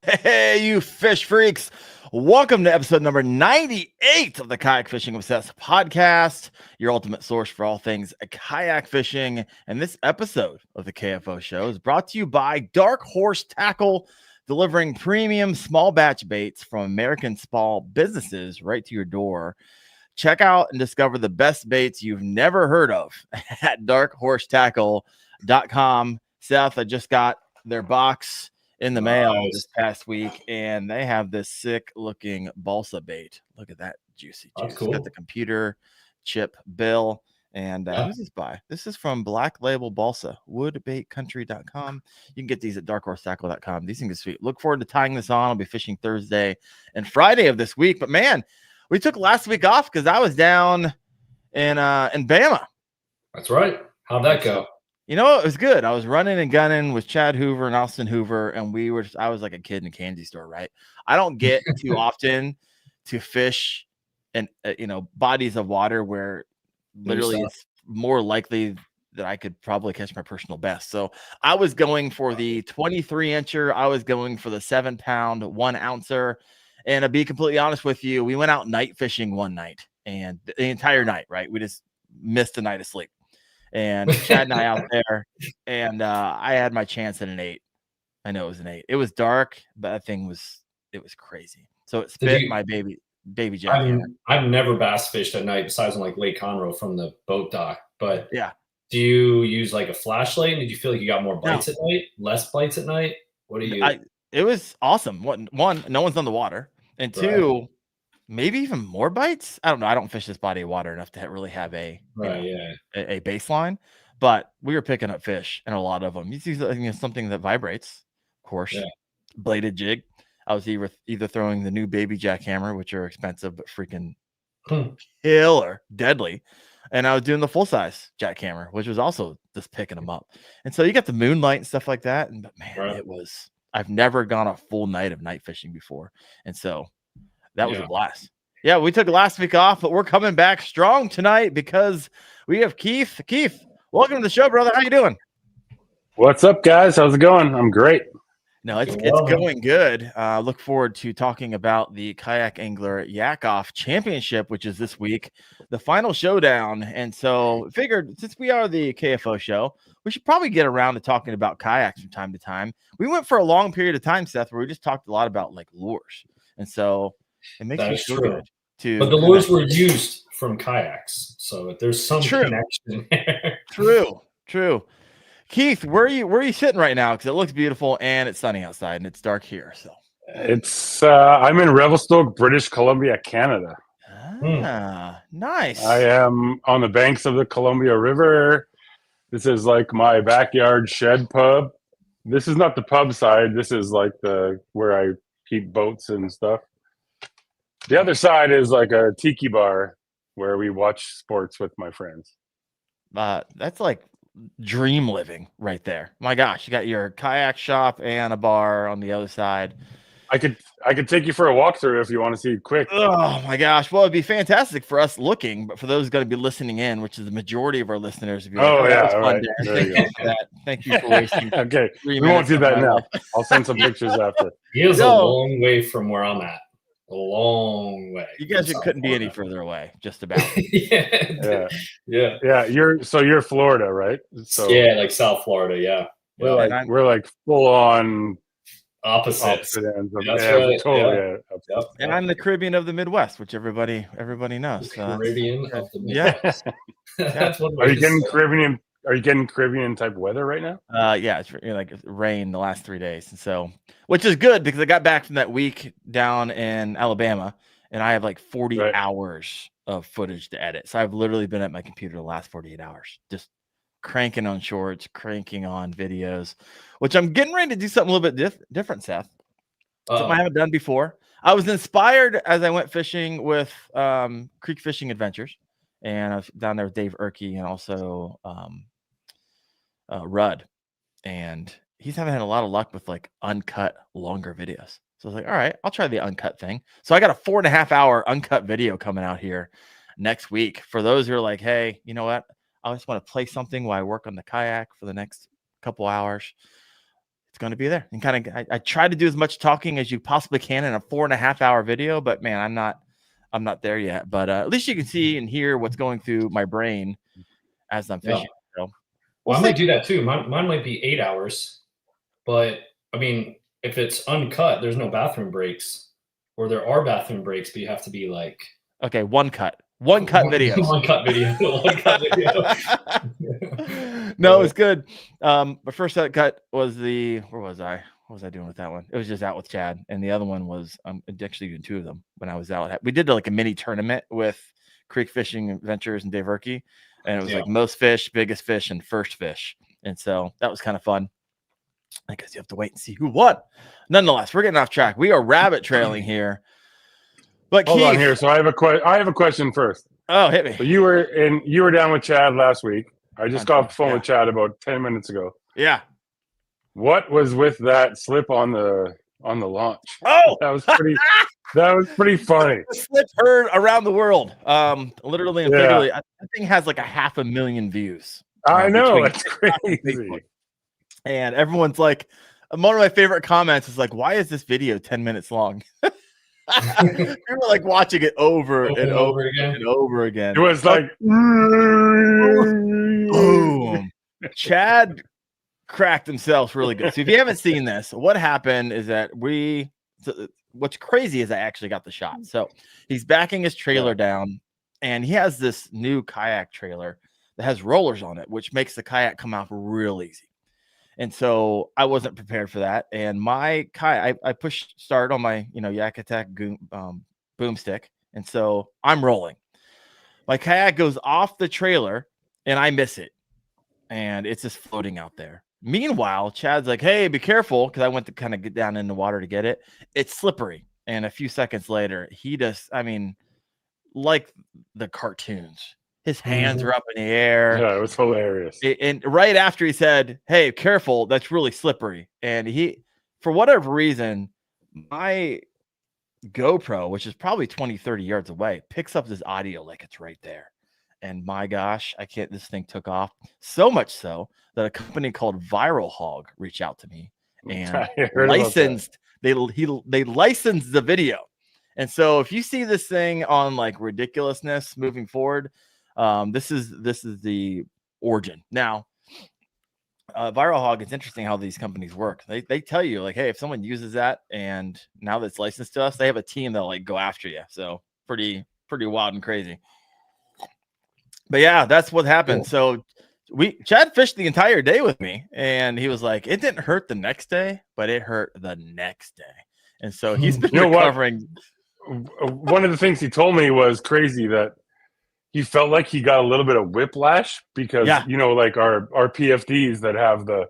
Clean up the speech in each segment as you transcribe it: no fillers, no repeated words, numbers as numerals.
Hey, you fish freaks. Welcome to episode number 98 of the Kayak Fishing Obsessed podcast, your ultimate source for all things kayak fishing. And this episode of the KFO show is brought to you by Dark Horse Tackle, delivering premium small batch baits from American small businesses right to your door. Check out and discover the best baits you've never heard of at darkhorsetackle.com. Seth, I just got their box in the mail this past week, and they have this sick looking balsa bait. Look at that juicy juice. Cool. It's got the computer chip bill. And who's this by? This is from Black Label Balsa, woodbaitcountry.com. You can get these at darkhorsetackle.com. These things are sweet. Look forward to tying this on. I'll be fishing Thursday and Friday of this week. But man, we took last week off because I was down in Bama. That's right. How'd that go? You know, it was good. I was running and gunning with Chad Hoover and Austin Hoover, and I was like a kid in a candy store, right? I don't get too often to fish and bodies of water where literally it's more likely that I could probably catch my personal best. So I was going for the 23-incher. I was going for the 7-pound 1-ouncer. And to be completely honest with you, we went out night fishing one night, and the entire night, right? We just missed a night of sleep. And Chad and I out there, and I had my chance at an 8. I know it was an 8. It was dark, but that thing was crazy. So it spit my baby jack. I've never bass fished at night besides on like Lake Conroe from the boat dock. But yeah, do you use like a flashlight? And did you feel like you got more bites at night, less bites at night? What do you? It was awesome. One, no one's on the water, and two, maybe even more bites. I don't know. I don't fish this body of water enough to really have a baseline, but we were picking up fish, and a lot of them. You see something that vibrates, of course, bladed jig. I was either throwing the new baby jackhammer, which are expensive but freaking killer, deadly, and I was doing the full size jackhammer, which was also just picking them up. And so you got the moonlight and stuff like that. But man, it was. I've never gone a full night of night fishing before, and so that was a blast. Yeah, we took last week off, but we're coming back strong tonight because we have Keith. Keith, welcome to the show, brother. How you doing? What's up, guys? How's it going? I'm great. No, it's going good. Look forward to talking about the Kayak Angler YakOff Championship, which is this week, the final showdown. And so figured since we are the KFO show, we should probably get around to talking about kayaks from time to time. We went for a long period of time, Seth, where we just talked a lot about like lures. And so it makes me feel good. But the lures were used from kayaks, so there's some connection there. True. Keith, where are you sitting right now? Because it looks beautiful and it's sunny outside and it's dark here. So it's I'm in Revelstoke, British Columbia, Canada. Nice. I am on the banks of the Columbia River. This is like my backyard shed pub. This is not the pub side. This is like where I keep boats and stuff. The other side is like a tiki bar where we watch sports with my friends. That's like dream living right there. My gosh, you got your kayak shop and a bar on the other side. I could take you for a walkthrough if you want to see quick. Oh my gosh. Well, it'd be fantastic for us looking, but for those going to be listening in, which is the majority of our listeners. Thank you for wasting. Okay. We won't do that now. I'll send some pictures after. He is a long way from where I'm at. A long way. You guys couldn't be any further away, just about. Yeah. You're Florida, right? So yeah, like South Florida. Yeah. We're like full on opposite ends. And I'm the Caribbean of the Midwest, which everybody knows. Caribbean of the Midwest. That's what. Are you getting Caribbean? Are you getting Caribbean type weather right now? Yeah, it's like rain the last 3 days, and so which is good because I got back from that week down in Alabama, and I have like 40 hours of footage to edit. So I've literally been at my computer the last 48 hours, just cranking on shorts, cranking on videos, which I'm getting ready to do something a little bit different, Seth. Something I haven't done before. I was inspired as I went fishing with Creek Fishing Adventures, and I was down there with Dave Erkey and also Rudd, and he's having had a lot of luck with like uncut longer videos. So I was like, all right, I'll try the uncut thing. So I got a 4.5 hour uncut video coming out here next week. For those who are like, hey, you know what? I just want to play something while I work on the kayak for the next couple hours. going to be there. And kind of, I try to do as much talking as you possibly can in a 4.5 hour video, but man, I'm not there yet. But at least you can see and hear what's going through my brain as I'm fishing. So, well, I might do that too. Mine might be 8 hours, but I mean, if it's uncut, there's no bathroom breaks, or there are bathroom breaks, but you have to be like, okay, one cut video. One cut video. No, it's good. My first cut was where was I? What was I doing with that one? It was just out with Chad, and the other one was actually doing 2 of them when I was out. We did like a mini tournament with Creek Fishing Adventures and Dave Erkey, and it was like most fish, biggest fish, and first fish, and so that was kind of fun. I guess you have to wait and see who won. Nonetheless, we're getting off track. We are rabbit trailing here. But hold Keith, on here. So I have a question first. Oh, hit me. So you were down with Chad last week. I just got off the phone with Chad about 10 minutes ago. Yeah. What was with that slip on the launch? Oh, that was pretty funny. The slip heard around the world. Literally and figuratively. That thing has like 500,000 views. I know, it's crazy. And everyone's like, one of my favorite comments is like, why is this video 10 minutes long? We were like watching it over and over again. It was like boom. Chad cracked himself really good. So if you haven't seen this, what happened is that what's crazy is I actually got the shot. So he's backing his trailer down, and he has this new kayak trailer that has rollers on it, which makes the kayak come out real easy. And so I wasn't prepared for that. And my kayak, I pushed start on my, Yak Attack boomstick. And so I'm rolling. My kayak goes off the trailer and I miss it. And it's just floating out there. Meanwhile, Chad's like, hey, be careful. Because I went to kind of get down in the water to get it. It's slippery. And a few seconds later, he just, like the cartoons. His hands are up in the air. Yeah, it was hilarious. And right after he said, hey, careful, that's really slippery. And he, for whatever reason, my GoPro, which is probably 20, 30 yards away, picks up this audio like it's right there. And my gosh, this thing took off. So much so that a company called Viral Hog reached out to me and licensed, they licensed the video. And so if you see this thing on like ridiculousness moving forward, this is the origin. Now, Viral Hog, it's interesting how these companies work. They tell you like, hey, if someone uses that and now that's licensed to us, they have a team that'll like go after you. So pretty wild and crazy. But yeah, that's what happened. Cool. So Chad fished the entire day with me, and he was like, it didn't hurt the next day, but it hurt the next day. And so he's been recovering. One of the things he told me was crazy, that he felt like he got a little bit of whiplash because, like our PFDs that have the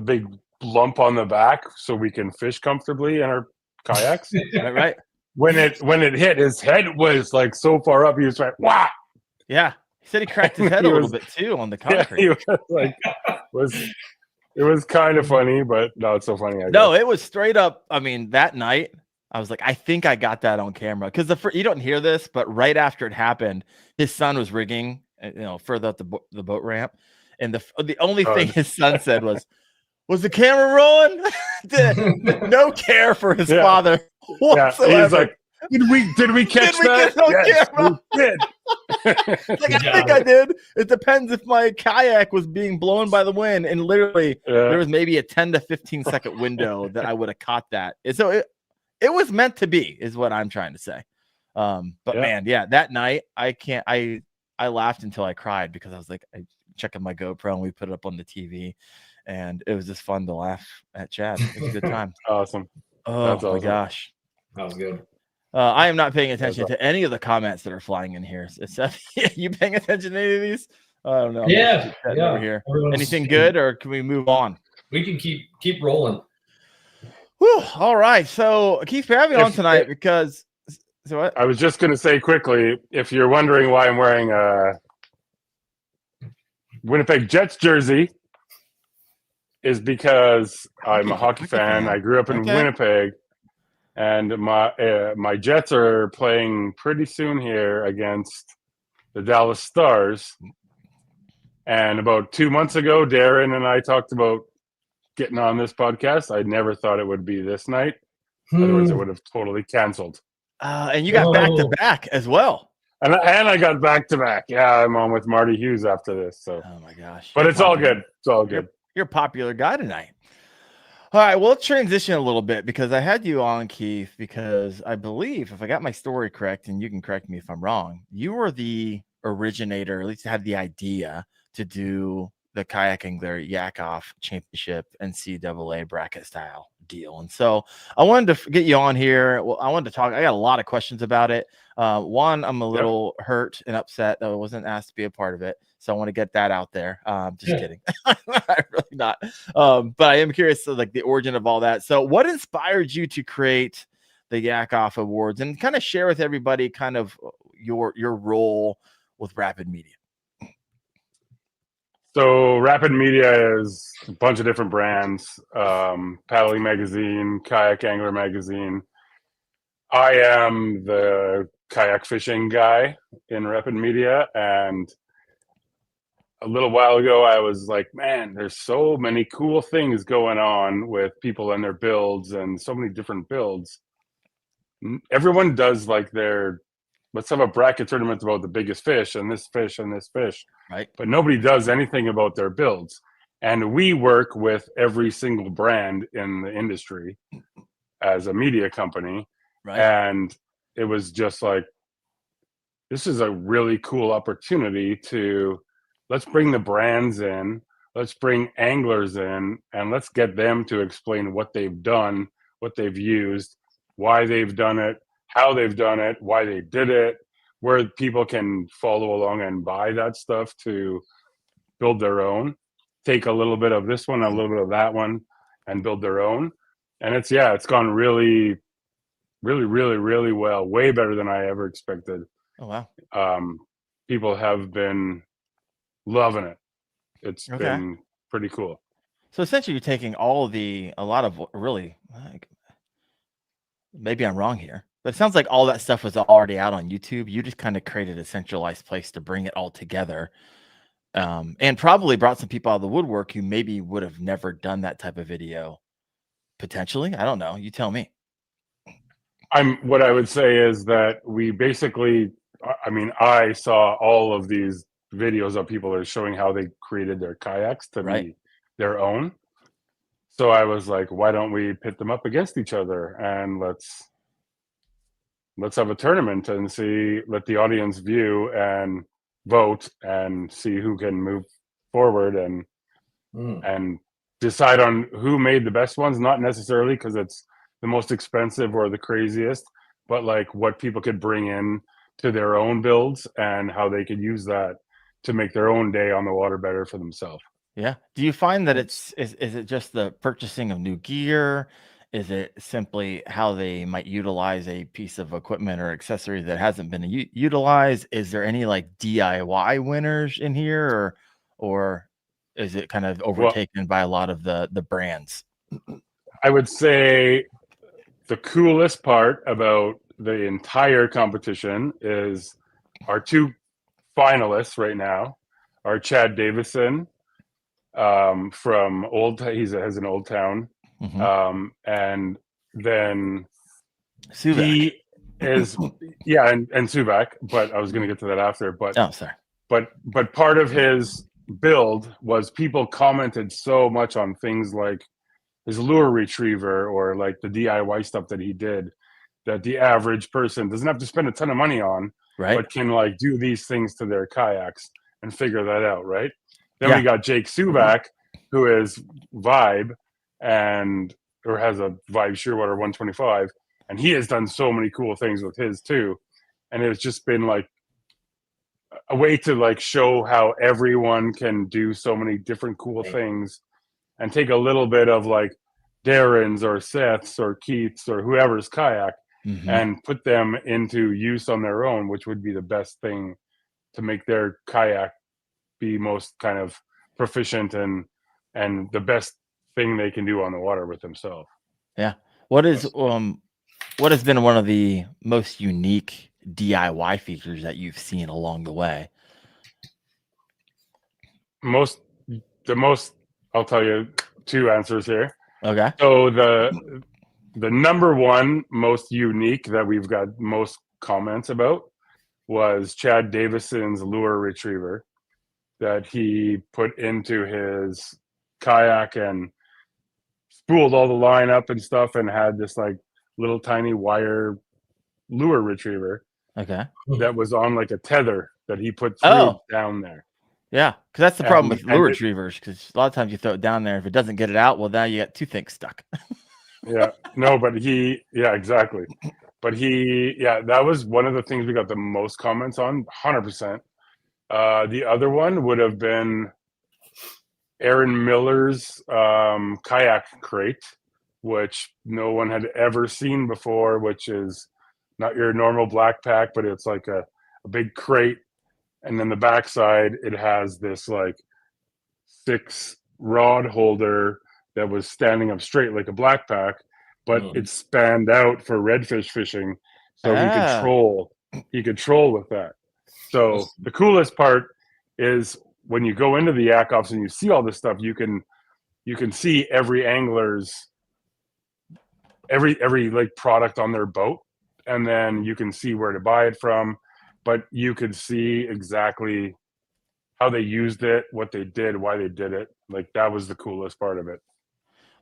big lump on the back so we can fish comfortably in our kayaks. Right. When it hit, his head was like so far up, he was like, wow. Yeah. He said he cracked his head a little bit too on the concrete. Yeah, he was like, it was kind of funny, but no, it's so funny. No, it was straight up. That night, I was like, I think I got that on camera, because you don't hear this, but right after it happened, his son was rigging, further up the boat ramp, and the only thing his son said was the camera rolling? No care for his father whatsoever. Yeah. He's like, did we catch that? Yes, camera? We did. I think I did. It depends if my kayak was being blown by the wind, and literally there was maybe a 10 to 15 second window that I would have caught that. And so it was meant to be, is what I'm trying to say. But man, that night I laughed until I cried, because I was like, I checking my GoPro and we put it up on the TV, and it was just fun to laugh at Chad. It was a good time. Awesome. Oh my gosh. That was good. I am not paying attention to any of the comments that are flying in here. You paying attention to any of these? I don't know. Yeah. Over here. Anything good, or can we move on? We can keep rolling. Whew, all right. So Keith, for having on tonight, because what? I was just going to say quickly, if you're wondering why I'm wearing a Winnipeg Jets jersey, is because I'm a hockey fan. I grew up in Winnipeg. And my Jets are playing pretty soon here against the Dallas Stars. And about 2 months ago, Darren and I talked about getting on this podcast. I never thought it would be this night. Otherwise, it would have totally canceled. And you got back to back as well. And I got back to back. Yeah, I'm on with Marty Hughes after this. So, oh my gosh! But it's all good. It's all good. You're a popular guy tonight. All right, well, let's transition a little bit because I had you on, Keith, because I believe, if I got my story correct, and you can correct me if I'm wrong, you were the originator, at least had the idea to do the Kayak Angler YakOff Championship NCAA bracket style deal. And so I wanted to get you on here. Well, I wanted to talk. I got a lot of questions about it. One, I'm a little hurt and upset that I wasn't asked to be a part of it. So I want to get that out there. Just kidding. I'm really not. But I am curious to like the origin of all that. So what inspired you to create the YakOff Awards and kind of share with everybody kind of your role with Rapid Media? So Rapid Media is a bunch of different brands, Paddling Magazine, Kayak Angler Magazine. I am the kayak fishing guy in Rapid Media. And a little while ago, I was like, man, there's so many cool things going on with people and their builds and so many different builds. Everyone does like let's have a bracket tournament about the biggest fish and this fish and this fish. Right. But nobody does anything about their builds. And we work with every single brand in the industry as a media company. Right. And it was just like, this is a really cool opportunity to let's bring the brands in, let's bring anglers in, and let's get them to explain what they've done, what they've used, why they've done it, how they've done it, why they did it, where people can follow along and buy that stuff to build their own, take a little bit of this one, a little bit of that one, and build their own. And it's gone really, really, really, really well, way better than I ever expected. Oh, wow. People have been loving it. It's been pretty cool. So essentially you're taking a lot of really, maybe I'm wrong here, but it sounds like all that stuff was already out on YouTube. You just kind of created a centralized place to bring it all together, and probably brought some people out of the woodwork who maybe would have never done that type of video. Potentially, I don't know. You tell me. What I would say is that we basically, I saw all of these videos of people that are showing how they created their kayaks to be their own. So I was like, why don't we pit them up against each other and let's have a tournament and let the audience view and vote and see who can move forward and decide on who made the best ones, not necessarily because it's the most expensive or the craziest, but like what people could bring in to their own builds and how they could use that to make their own day on the water better for themselves. Yeah. Do you find that is it just the purchasing of new gear? Is it simply how they might utilize a piece of equipment or accessory that hasn't been utilized? Is there any like DIY winners in here, or is it kind of overtaken by a lot of the brands? I would say the coolest part about the entire competition is our two finalists right now are Chad Davison from he has an Old Town, and then Suvak. He is and Suvak, but I was going to get to that after. But sorry. But part of his build was people commented so much on things like his lure retriever or like the DIY stuff that he did that the average person doesn't have to spend a ton of money on, but can like do these things to their kayaks and figure that out, right? Then we got Jake Suvak, who is Vibe or has a Vibe Shearwater 125, and he has done so many cool things with his too. And it's just been like a way to like show how everyone can do so many different cool things and take a little bit of like Darren's or Seth's or Keith's or whoever's kayak and put them into use on their own, which would be the best thing to make their kayak be most kind of proficient and the best thing they can do on the water with themselves. Yeah. What has been one of the most unique DIY features that you've seen along the way? I'll tell you, two answers here. Okay. So the number one most unique that we've got most comments about was Chad Davison's lure retriever that he put into his kayak and spooled all the line up and stuff and had this like little tiny wire lure retriever. Okay. That was on like a tether that he put through down there. Yeah, because that's the problem with lure retrievers. Because a lot of times you throw it down there, if it doesn't get it out, well, now you got two things stuck. Yeah, no, but exactly. But that was one of the things we got the most comments on, 100%. The other one would have been Aaron Miller's kayak crate, which no one had ever seen before, which is not your normal black pack, but it's like a big crate. And then the backside, it has this like 6 rod holder that was standing up straight like a black pack, but it spanned out for redfish fishing, so he could troll with that. So the coolest part is when you go into the YakOffs and you see all this stuff, you can see every angler's every like product on their boat, and then you can see where to buy it from. But you could see exactly how they used it, what they did, why they did it. Like that was the coolest part of it.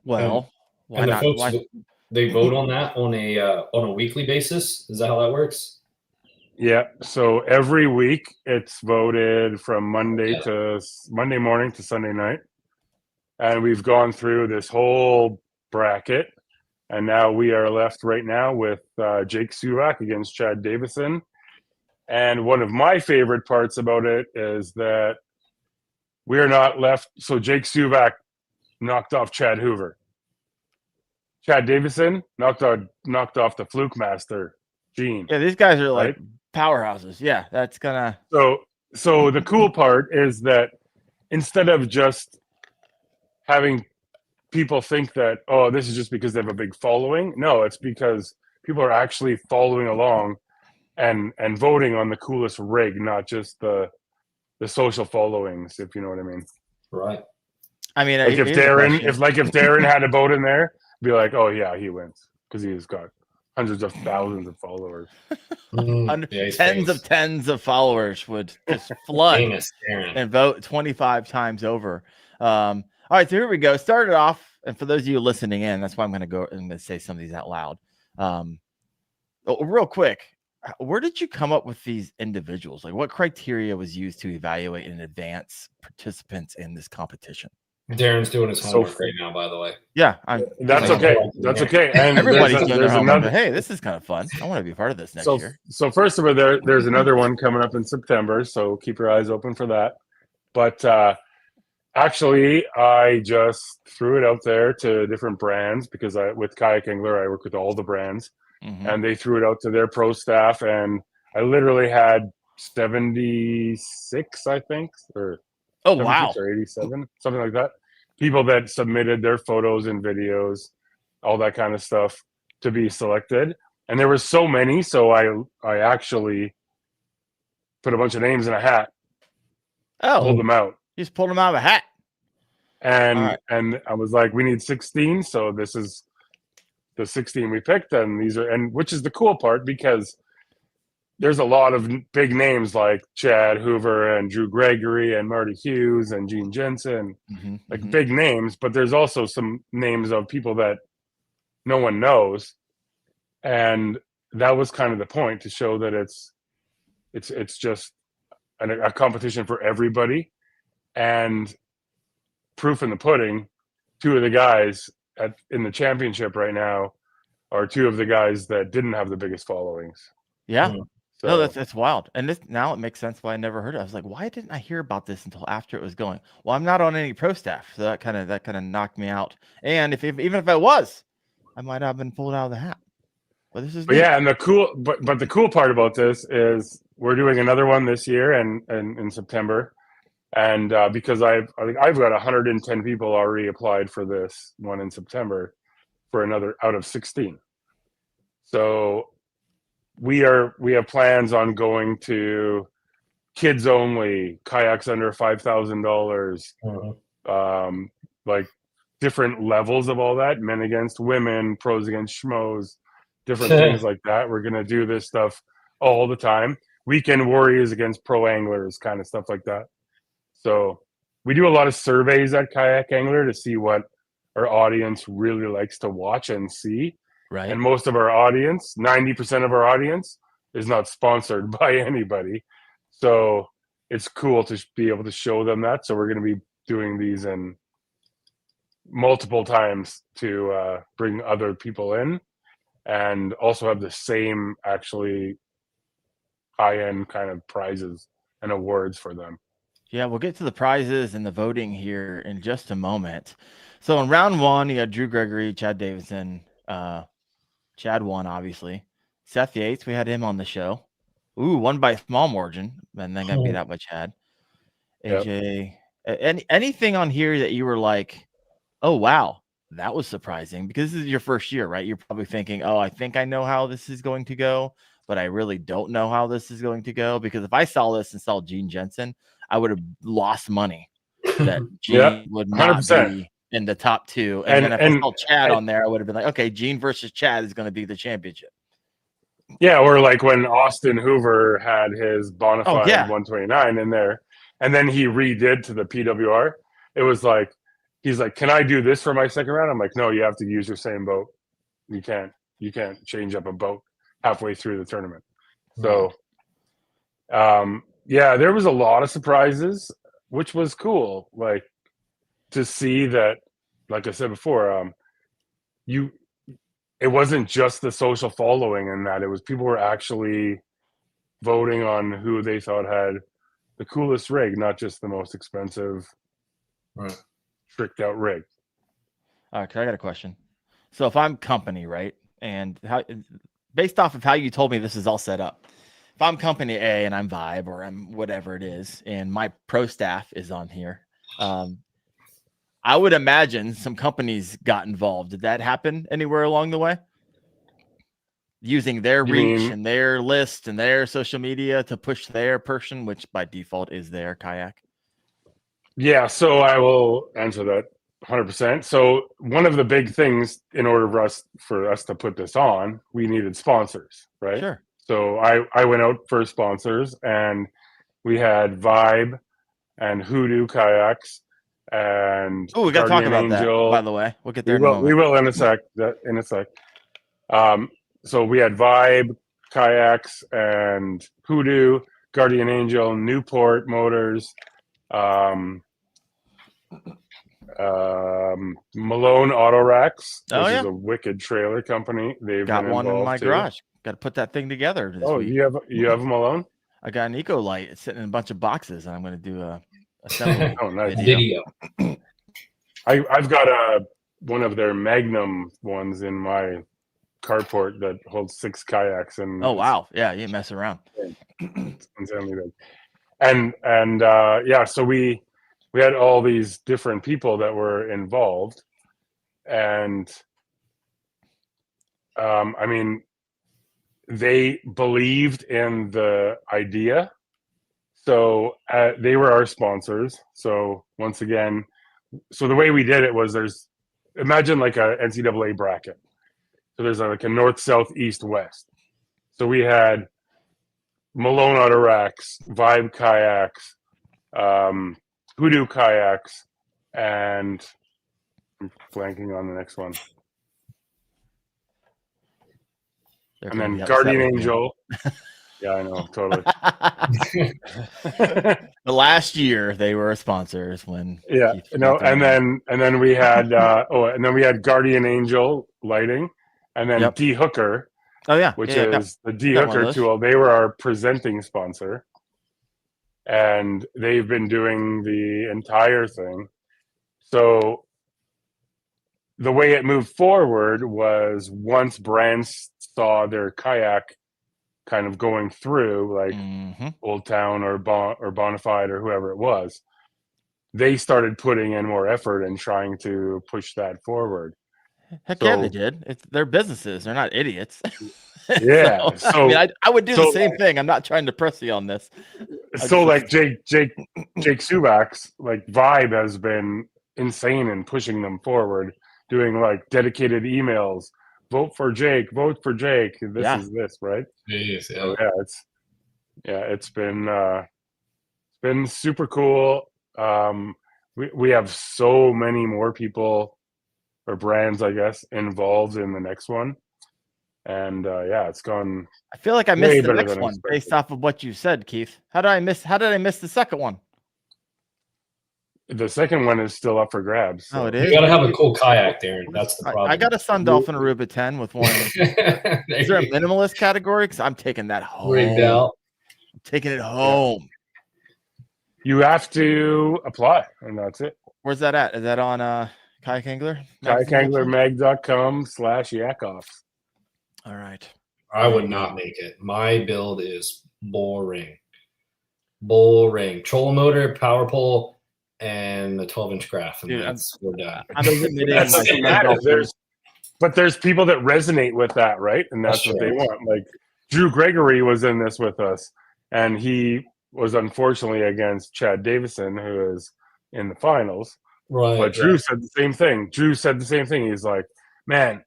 Well, why and the not? Folks, they vote on that on a weekly basis. Is that how that works? Yeah. So every week it's voted from Monday morning to Sunday night, and we've gone through this whole bracket, and now we are left right now with Jake Suvak against Chad Davison. And one of my favorite parts about it is that we are not left. So Jake Suvak knocked off Chad Hoover. Chad Davison knocked off the Fluke Master, Gene. Yeah, these guys are like powerhouses. Yeah, that's gonna. So the cool part is that instead of just having people think that, oh, this is just because they have a big following. No, it's because people are actually following along and voting on the coolest rig, not just the social followings, if you know what I mean. Right. I mean, like if Darren had a boat in there, be like, oh yeah, he wins because he's got hundreds of thousands of followers. Tens of followers would just flood and vote 25 times over. All right, so here we go. Started off, and for those of you listening in, that's why I'm going to go and say some of these out loud. Real quick, where did you come up with these individuals? Like, what criteria was used to evaluate and advance participants in this competition? Darren's doing his homework right now, by the way. Yeah, that's okay. That's okay. And everybody's doing their homework. Hey, this is kind of fun. I want to be part of this next year. So first of all, there's another one coming up in September, so keep your eyes open for that. But actually, I just threw it out there to different brands because with Kayak Angler, I work with all the brands. Mm-hmm. And they threw it out to their pro staff, and I literally had 76, I think, or wow, or 87, something like that. People that submitted their photos and videos, all that kind of stuff, to be selected. And there were so many, so I actually put a bunch of names in a hat. Pulled them out. You just pulled them out of a hat. And I was like, we need 16, so this is the 16 we picked, and which is the cool part because there's a lot of big names like Chad Hoover and Drew Gregory and Marty Hughes and Gene Jensen, big names, but there's also some names of people that no one knows, and that was kind of the point, to show that it's just a competition for everybody. And proof in the pudding, 2 of the guys in the championship right now are 2 of the guys that didn't have the biggest followings. Yeah. So, no, that's wild. And now it makes sense why I never heard it. I was like, why didn't I hear about this until after it was going? Well, I'm not on any pro staff, so that kind of knocked me out. And even if I was, I might have been pulled out of the hat. But this is and the cool part about this is we're doing another one this year and in September. And because I've got 110 people already applied for this one in September for another out of 16. So we have plans on going to kids only, kayaks under $5,000, like different levels of all that, men against women, pros against schmoes, different things like that. We're going to do this stuff all the time. Weekend warriors against pro anglers, kind of stuff like that. So we do a lot of surveys at Kayak Angler to see what our audience really likes to watch and see. Right. And most of our audience, 90% of our audience, is not sponsored by anybody. So it's cool to be able to show them that. So we're going to be doing these in multiple times to bring other people in, and also have the same actually high-end kind of prizes and awards for them. Yeah, we'll get to the prizes and the voting here in just a moment. So in round 1, you had Drew Gregory, Chad Davidson. Chad won, obviously. Seth Yates, we had him on the show. Ooh, won by a small margin, and then got beat out by Chad. AJ, anything on here that you were like, oh, wow, that was surprising? Because this is your first year, right? You're probably thinking, oh, I think I know how this is going to go, but I really don't know how this is going to go. Because if I saw this and saw Gene Jensen, I would have lost money that Gene would not 100%. Be in the top 2. And then if I saw Chad on there, I would have been like, okay, Gene versus Chad is going to be the championship. Yeah, or like when Austin Hoover had his Bonafide 129 in there, and then he redid to the PWR. It was like, he's like, can I do this for my second round? I'm like, no, you have to use your same boat. You can't change up a boat halfway through the tournament. So, there was a lot of surprises, which was cool. Like to see that, like I said before, it wasn't just the social following and that it was people were actually voting on who they thought had the coolest rig, not just the most expensive, tricked out rig. All right, I got a question. So if I'm company, right, and based off of how you told me this is all set up, if I'm company A and I'm Vibe or I'm whatever it is, and my pro staff is on here, I would imagine some companies got involved. Did that happen anywhere along the way? Using their reach and their list and their social media to push their person, which by default is their kayak? Yeah, so I will answer that 100%. So one of the big things in order for us to put this on, we needed sponsors, right? Sure. So I went out for sponsors, and we had Vibe and Hoodoo Kayaks and we got to talk about Angel. That, by the way. We'll get there we will in a sec. So we had Vibe Kayaks and Hoodoo, Guardian Angel, Newport Motors, Malone Auto Racks, which is a wicked trailer company. They've got one in my garage. Got to put that thing together this week. You have a Malone? I got an Eco Light. It's sitting in a bunch of boxes, and I'm going to do a assembly video. I've got one of their Magnum ones in my carport that holds 6 kayaks. And oh wow, yeah, you mess around. It's insanely big. And so we had all these different people that were involved, and I mean, they believed in the idea. So they were our sponsors. So once again, so the way we did it was imagine like a NCAA bracket. So there's like a north, south, east, west. So we had Malone Auto Racks, Vibe Kayaks, Hoodoo Kayaks, and I'm blanking on the next one. And then Guardian Angel. Yeah, I know, totally. The last year they were sponsors when and then we had and then we had Guardian Angel lighting, and then D Hooker. Oh yeah, which is the D Hooker tool. They were our presenting sponsor, and they've been doing the entire thing. So the way it moved forward was once brands saw their kayak kind of going through, like Old Town or Bonafide or whoever it was, they started putting in more effort and trying to push that forward. Heck yeah, they did. It's their businesses. They're not idiots. Yeah. So I mean, I would do the same thing. I'm not trying to press you on this. So like Jake Subak's like Vibe has been insane in pushing them forward, doing like dedicated emails. Vote for Jake. Vote for Jake. This is this, right? Jeez, yeah. So, it's been super cool. We have so many more people or brands, I guess, involved in the next one, and it's gone. I feel like I missed the next one based off of what you said, Keith. How did I miss the second one? The second one is still up for grabs. So. Oh, it is. You gotta have a cool kayak, Darren. That's the problem. I got a Sun Dolphin Aruba 10 with one. Is there a minimalist category? Because I'm taking that home. Rigged out. I'm taking it home. Yeah. You have to apply, and that's it. Where's that at? Is that on Kayak Angler? KayakAnglerMag.com/YakOff. All right. I would not make it. My build is boring. Boring. Trolling motor, power pole, and the 12-inch graph, and we're done. But there's people that resonate with that, right? And that's what they want. Like Drew Gregory was in this with us, and he was unfortunately against Chad Davison, who is in the finals. Right. But Drew said the same thing. He's like, man,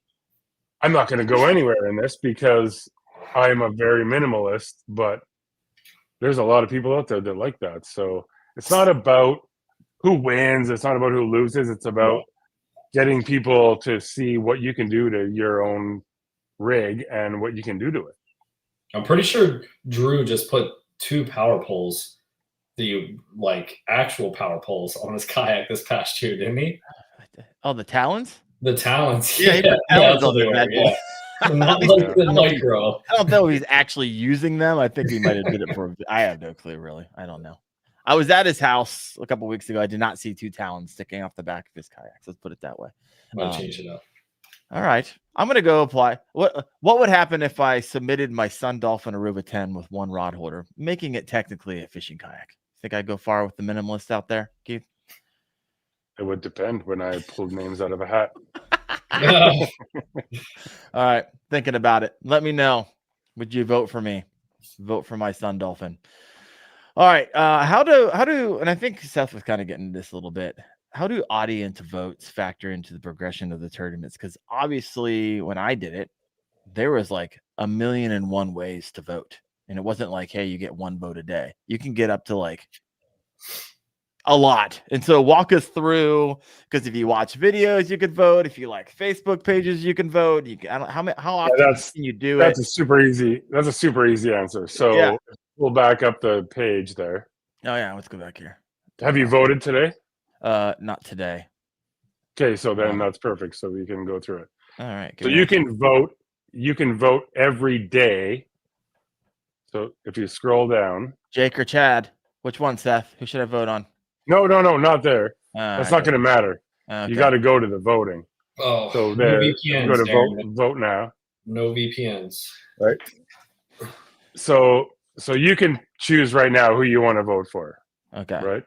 I'm not going to go anywhere in this because I'm a very minimalist, but there's a lot of people out there that like that. So it's not about who wins. It's not about who loses. It's about getting people to see what you can do to your own rig and what you can do to it. I'm pretty sure Drew just put 2 power poles, the actual power poles, on his kayak this past year, didn't he? Oh, the Talons? The Talons. Yeah, he put Talons on there. Not like the micro. I don't know if he's actually using them. I think he might have did it for. I have no clue, really. I don't know. I was at his house a couple weeks ago. I did not see 2 Talons sticking off the back of his kayak. Let's put it that way. Might change it up. All right, I'm gonna go apply. What would happen if I submitted my Sun Dolphin Aruba 10 with 1 rod holder, making it technically a fishing kayak? Think I'd go far with the minimalist out there, Keith? It would depend when I pulled names out of a hat. All right, thinking about it. Let me know. Would you vote for me? Vote for my Sun Dolphin. All right. How do and I think Seth was kind of getting this a little bit. How do audience votes factor into the progression of the tournaments? Because obviously, when I did it, there was like 1,000,001 ways to vote, and it wasn't like, hey, you get 1 vote a day. You can get up to like a lot. And so walk us through, because if you watch videos, you could vote. If you like Facebook pages, you can vote. You can, how often can you do it? That's a super easy answer. So we'll back up the page there. Oh yeah, let's go back here. Have you voted today? Not today. Okay, so then that's perfect. So we can go through it. All right. So you can vote. You can vote every day. So if you scroll down, Jake or Chad, which one, Seth? Who should I vote on? No, not there. That's not going to matter. Okay. You got to go to the voting. Oh, so there. No VPNs, go to vote now. No VPNs. Right. So you can choose right now who you want to vote for. Okay. Right.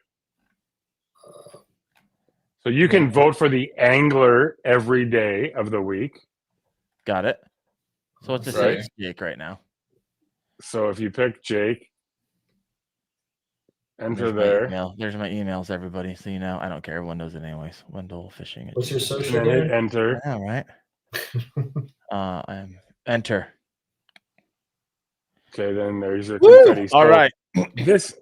So you can vote for the angler every day of the week. Got it. So what's it say? Jake right now. So if you pick Jake, enter There's my emails, everybody. So you know, I don't care. Everyone knows it anyways. Wendell Fishing. What's your social? Enter. Yeah, right. I'm enter. Okay, then there's your confetti. All right. This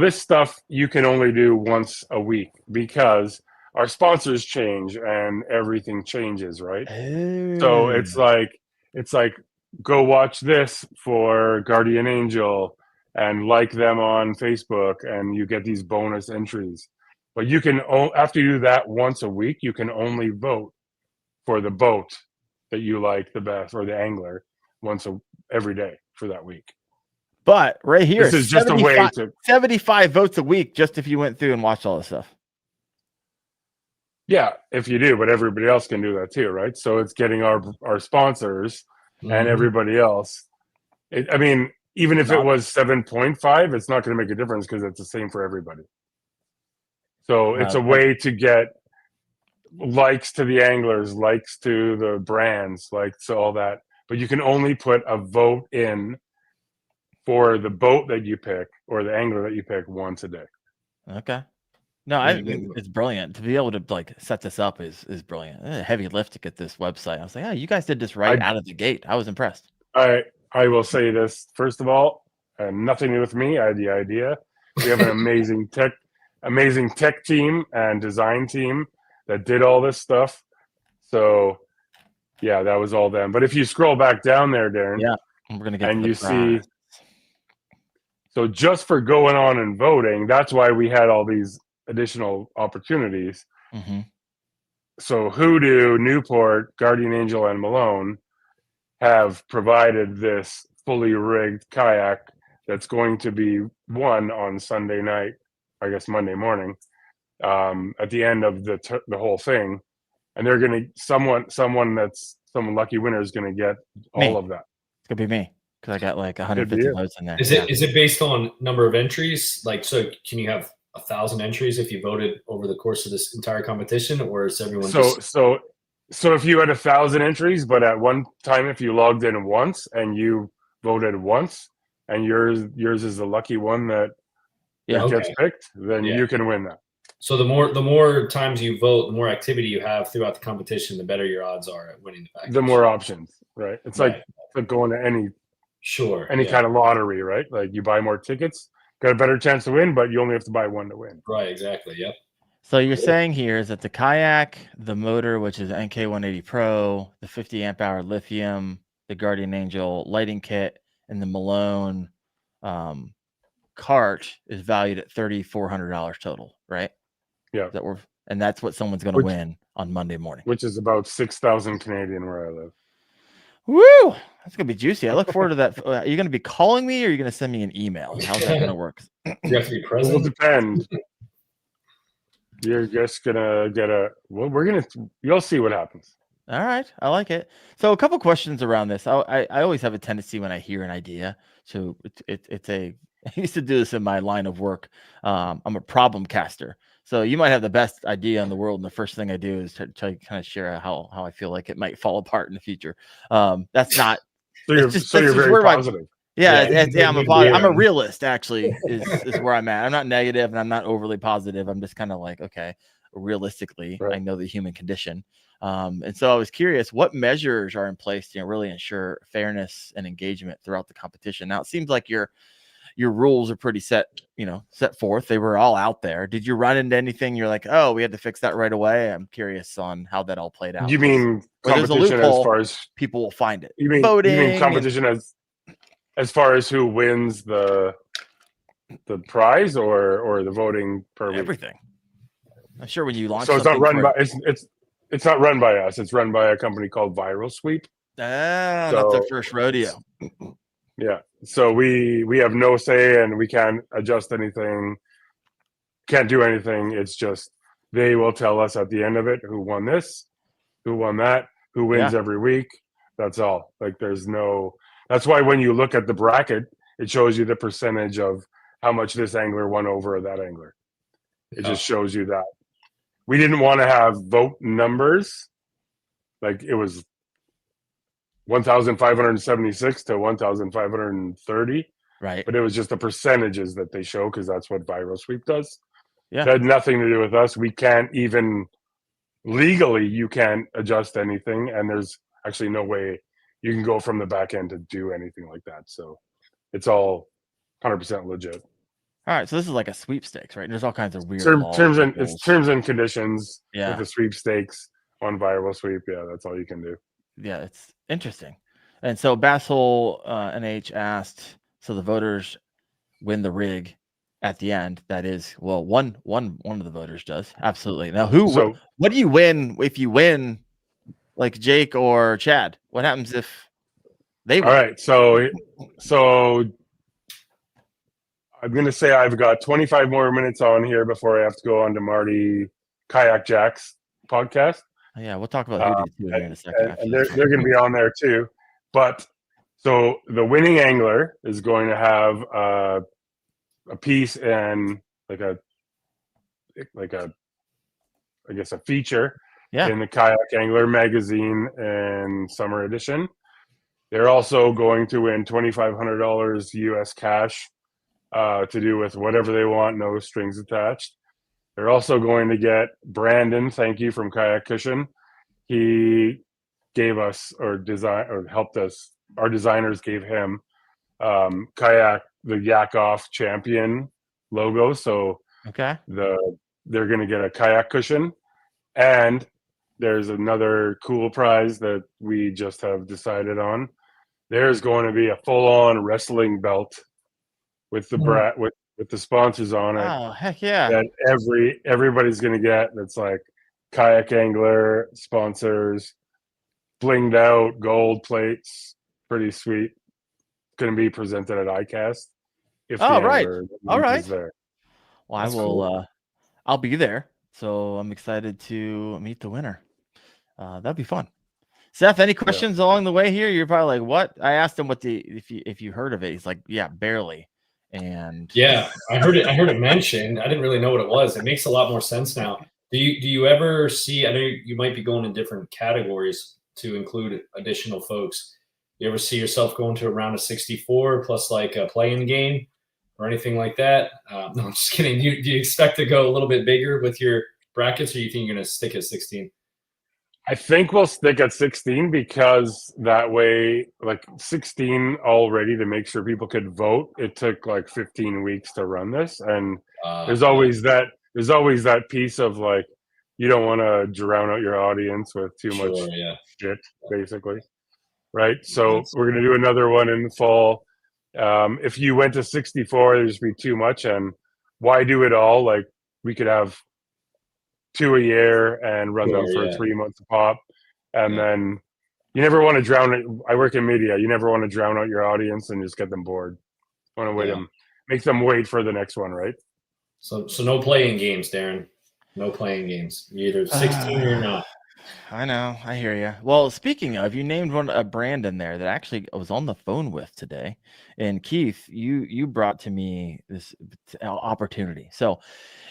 stuff you can only do once a week because our sponsors change and everything changes, right? So it's like go watch this for Guardian Angel and like them on Facebook, and you get these bonus entries. But you can after you do that once a week, you can only vote for the boat that you like the best or the angler every day for that week. But right here, this is just a way to 75 votes a week just if you went through and watched all this stuff. Yeah, if you do, but everybody else can do that too, right? So it's getting our sponsors and everybody else. I mean, even if it was 7.5, it's not going to make a difference because it's the same for everybody. So it's a way to get likes to the anglers, likes to the brands, likes to all that. But you can only put a vote in for the boat that you pick or the angler that you pick once a day. Okay. No, it's brilliant to be able to like set this up is brilliant. Heavy lift to get this website. I was like, oh, you guys did this right out of the gate. I was impressed. I will say this first of all, nothing to do with me. I had the idea. We have an amazing tech team and design team that did all this stuff. So yeah, that was all them. But if you scroll back down there, Darren, yeah, we're gonna get and you see. So just for going on and voting, that's why we had all these additional opportunities. Mm-hmm. So Hoodoo, Newport, Guardian Angel, and Malone have provided this fully rigged kayak that's going to be won on Sunday night, I guess Monday morning, at the end of the whole thing. And they're going to someone lucky winner is going to get all of that. It's going to be me. Because I got like 150 votes in there. Is it based on number of entries? Like, so can you have 1,000 entries if you voted over the course of this entire competition, or is everyone? So if you had 1,000 entries, but at one time if you logged in once and you voted once, and yours is the lucky one that gets picked, then you can win that. So the more times you vote, the more activity you have throughout the competition, the better your odds are at winning the package. The more options, right? It's like going to any kind of lottery, right? Like you buy more tickets, got a better chance to win, but you only have to buy one to win. Right, exactly. Yep. So you're saying here is that the kayak, the motor, which is NK 180 Pro, the 50 amp hour lithium, the Guardian Angel lighting kit, and the Malone cart is valued at $3,400 total, right? Yeah. And that's what someone's going to win on Monday morning. Which is about 6,000 Canadian where I live. Woo! That's gonna be juicy. I look forward to that. Are you gonna be calling me, or are you gonna send me an email? How's that gonna work? You have to be present. It will depend. You're just gonna get you'll see what happens. All right, I like it. So a couple questions around this. I always have a tendency when I hear an idea. So I used to do this in my line of work. I'm a problem caster. So you might have the best idea in the world, and the first thing I do is try to kind of share how I feel like it might fall apart in the future. That's not. So you're very positive. I'm a realist. Actually, is where I'm at. I'm not negative, and I'm not overly positive. I'm just kind of like, okay, realistically, I know the human condition. And so I was curious, what measures are in place to really ensure fairness and engagement throughout the competition? Now, it seems like your rules are pretty set forth. They were all out there. Did you run into anything you're like, oh, we had to fix that right away? I'm curious on how that all played out. You mean competition as far as people will find it? You mean competition as far as who wins the prize or the voting per week? Everything. I'm sure when you launch, so it's not run by it's not run by us. It's run by a company called Viral Sweep. That's their first rodeo. Yeah. So we have no say, and we can't adjust anything, can't do anything. It's just they will tell us at the end of it who won this, who won that, who wins every week. That's all. Like that's why when you look at the bracket, it shows you the percentage of how much this angler won over that angler. It just shows you that. We didn't want to have vote numbers. Like it was 1,576 to 1,530. Right. But it was just the percentages that they show because that's what Viral Sweep does. Yeah. It had nothing to do with us. We can't even legally, you can't adjust anything. And there's actually no way you can go from the back end to do anything like that. So it's all 100% legit. All right, so this is like a sweepstakes, right? There's all kinds of weird terms and conditions with the sweepstakes on Viral Sweep. Yeah, that's all you can do. Yeah, it's interesting. And so Basshole NH asked, so the voters win the rig at the end. That is, well, one of the voters does. Absolutely. Now, what do you win if you win like Jake or Chad? What happens if they win? All right, so I'm going to say I've got 25 more minutes on here before I have to go on to Marty Kayak Jack's podcast. Yeah, we'll talk about Hoodoo too in a second. And they're going to be on there too. But so the winning angler is going to have a piece and like a I guess a feature in the Kayak Angler magazine and summer edition. They're also going to win $2,500 US cash to do with whatever they want, no strings attached. They're also going to get Brandon, thank you, from Kayak Cushion. He gave us helped us. Our designers gave him the YakOff champion logo. So okay, they're going to get a kayak cushion, and there's another cool prize that we just have decided on. There's going to be a full-on wrestling belt with the with the sponsors on it. Oh, heck yeah! That everybody's going to get. That's like Kayak Angler sponsors, blinged out gold plates, pretty sweet. Going to be presented at ICAST. If Oh, the right. angler All right. is there. Well, That's I will. cool. I'll be there, so I'm excited to meet the winner. That'd be fun. Seth, any questions along the way here? You're probably like, "What?" I asked him if you heard of it. He's like, "Yeah, barely." And yeah, I heard it mentioned. I didn't really know what it was. It makes a lot more sense now. Do you ever see? I know you might be going in different categories to include additional folks. You ever see yourself going to a round of 64 plus like a play-in game or anything like that? No, I'm just kidding. Do you expect to go a little bit bigger with your brackets, or you think you're going to stick at 16? I think we'll stick at 16 because that way, like 16 already to make sure people could vote. It took like 15 weeks to run this, and there's always that piece of like you don't want to drown out your audience with too much shit, basically, right? So we're gonna do another one in the fall. If you went to 64, there'd just be too much, and why do it all? Like we could have 2 a year and run them for 3 months a pop, and then you never want to drown it. I work in media. You never want to drown out your audience and just get them bored. You want to wait them, make them wait for the next one, right? So no playing games, Darren. No playing games. You're either 16 or you're not. I know. I hear you. Well, speaking of, you named a brand in there that actually I was on the phone with today. And Keith, you brought to me this opportunity. So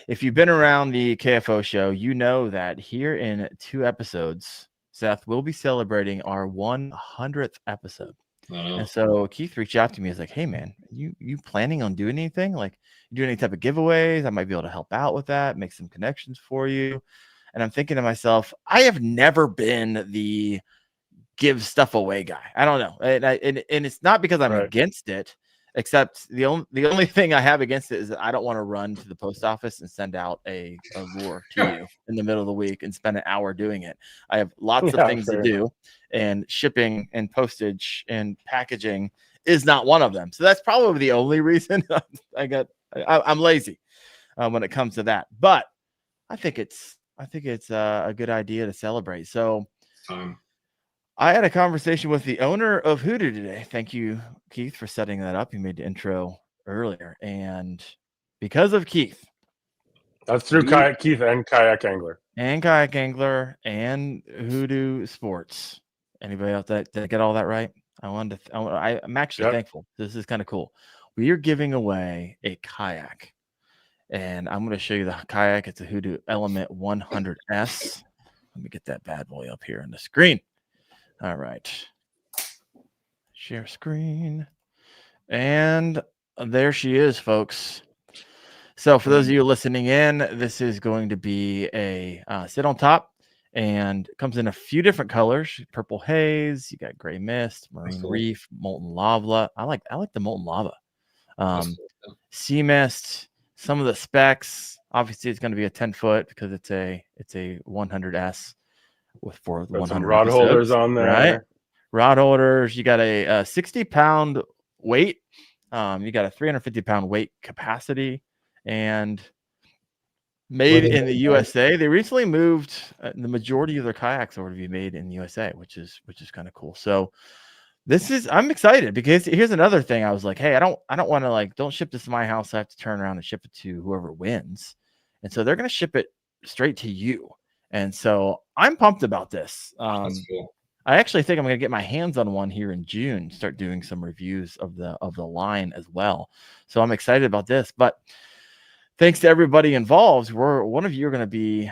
if you've been around the KFO show, you know that here in 2 episodes, Seth will be celebrating our 100th episode. And so Keith reached out to me. He's like, "Hey man, you planning on doing anything? Like you do any type of giveaways? I might be able to help out with that, make some connections for you." And I'm thinking to myself, I have never been the give stuff away guy. I don't know. And it's not because I'm against it, except the only thing I have against it is that I don't want to run to the post office and send out a lure to you in the middle of the week and spend an hour doing it. I have lots of things to do, and shipping and postage and packaging is not one of them. So that's probably the only reason I'm lazy when it comes to that. But I think it's a good idea to celebrate. So I had a conversation with the owner of Hoodoo today. Thank you, Keith, for setting that up. You made the intro earlier. And because of Keith. That's through Keith and Kayak Angler. And Kayak Angler and Hoodoo Sports. Anybody else did I get all that right? I'm actually thankful. This is kind of cool. We are giving away a kayak. And I'm going to show you the kayak. It's a Hoodoo Element 100S. Let me get that bad boy up here on the screen. All right. Share screen. And there she is, folks. So for those of you listening in, this is going to be a sit on top, and it comes in a few different colors. Purple haze, you got gray mist, marine reef, molten lava. I like the molten lava. Sea mist. Some of the specs, obviously, it's going to be a 10-foot because it's a 100S with 100 rod holders on there. Right? Rod holders. You got a 60-pound weight. You got a 350-pound weight capacity, and made in the USA. They recently moved the majority of their kayaks over to be made in the USA, which is kind of cool. So I'm excited because here's another thing. I was like, hey, I don't want to don't ship this to my house. I have to turn around and ship it to whoever wins. And so they're going to ship it straight to you. And so I'm pumped about this. That's cool. I actually think I'm going to get my hands on one here in June, start doing some reviews of the line as well. So I'm excited about this, but thanks to everybody involved, one of you are going to be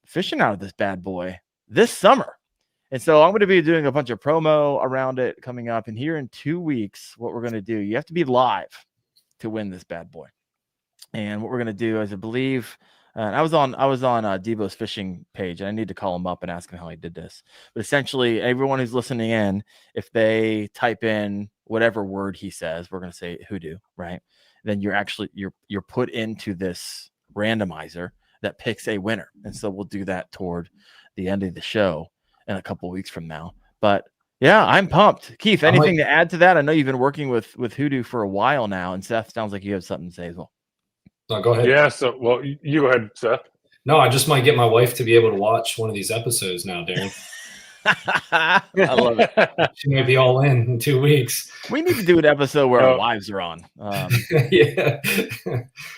fishing out of this bad boy this summer. And so I'm going to be doing a bunch of promo around it coming up. And here in 2 weeks, what we're going to do, you have to be live to win this bad boy. And what we're going to do is, I believe And I was on Debo's fishing page, and I need to call him up and ask him how he did this. But essentially, everyone who's listening in, if they type in whatever word he says, we're going to say hoodoo, right? Then you're put into this randomizer that picks a winner. And so we'll do that toward the end of the show in a couple of weeks from now. But yeah, I'm pumped. Keith, anything to add to that? I know you've been working with Hoodoo for a while now, and Seth, sounds like you have something to say as well. No, go ahead. Yeah, so well, you go ahead, Seth. No, I just might get my wife to be able to watch one of these episodes now, Darren. I love it. She might be all in 2 weeks. We need to do an episode where our wives are on. Yeah.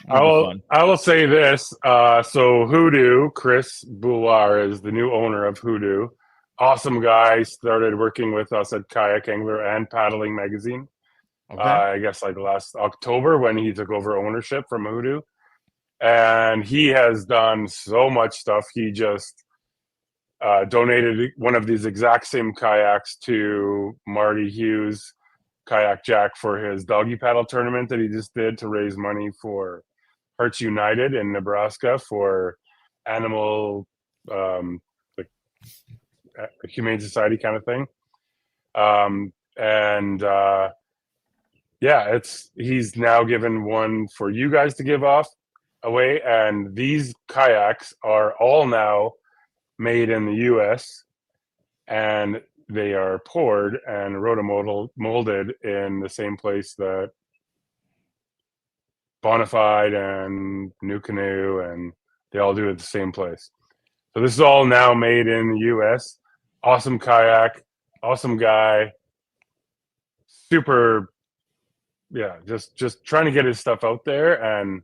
I will say this. So Hoodoo, Chris Boular is the new owner of Hoodoo. Awesome guy. Started working with us at Kayak Angler and Paddling Magazine. Okay. I guess like last October when he took over ownership from Hoodoo. And he has done so much stuff. He just donated one of these exact same kayaks to Marty Hughes Kayak Jack for his doggy paddle tournament that he just did to raise money for Hearts United in Nebraska for animal like humane society kind of thing. Yeah, he's now given one for you guys to give away, and these kayaks are all now made in the U.S. and they are poured and rotomolded in the same place that Bonafide and New Canoe, and they all do it at the same place. So this is all now made in the U.S. Awesome kayak, awesome guy, super. Yeah, just trying to get his stuff out there, and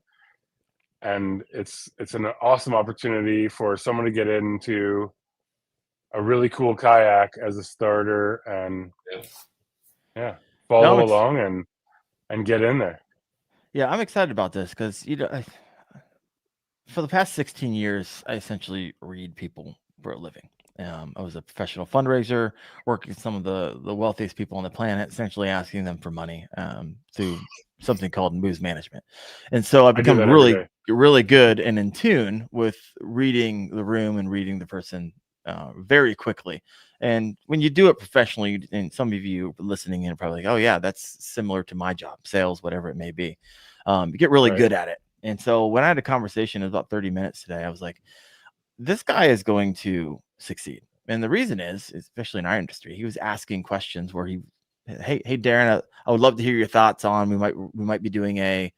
it's an awesome opportunity for someone to get into a really cool kayak as a starter and follow along and get in there. Yeah, I'm excited about this because for the past 16 years, I essentially read people for a living. I was a professional fundraiser, working with some of the wealthiest people on the planet, essentially asking them for money through something called news management. And so I've become really good and in tune with reading the room and reading the person very quickly. And when you do it professionally, and some of you listening in are probably like, oh yeah, that's similar to my job, sales, whatever it may be. You get really good at it. And so when I had a conversation, it was about 30 minutes today, I was like, this guy is going to succeed. And the reason is, especially in our industry, he was asking questions where hey Darren, I would love to hear your thoughts on, we might be doing a